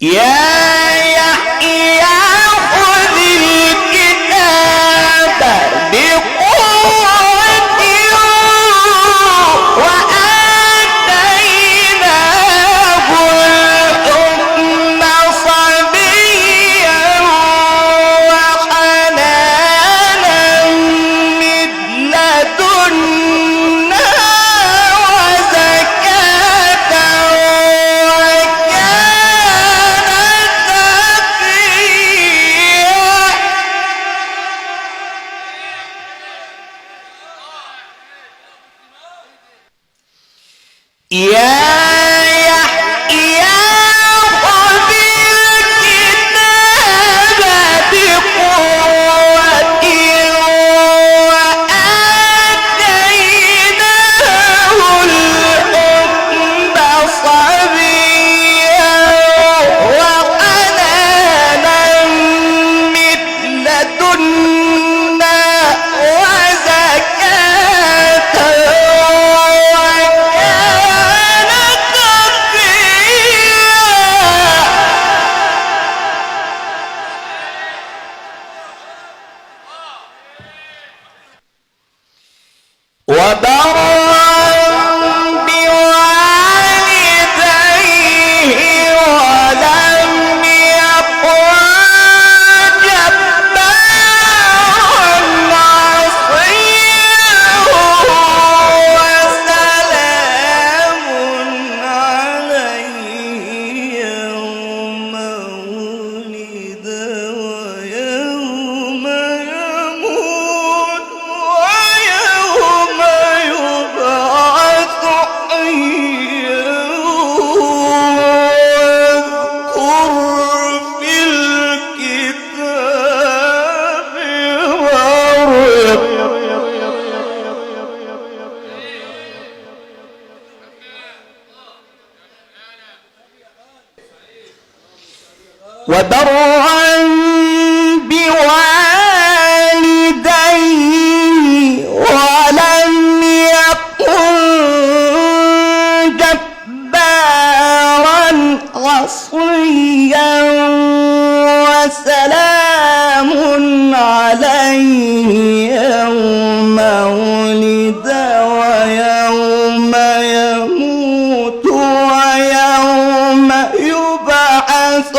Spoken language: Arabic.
يا يحيى خذ الكتاب بقوة وآتيناه الحكم صبيا وحنانا من لدنا وزكاة يا يحيى خذ الكتاب بقوة وآتيناه الحكم صبيا وحنانا من لدنا وزكاة وبرا بوالديه ولم يكن جبارا عصيا وسلام عليه يوم ولد ويوم يموت ويوم يبعث حيا واذكر في الكتاب مريم وبرا بوالديه ولم يكن جبارا عصيا وسلام عليه يوم ولد ويوم يموت ويوم يبعث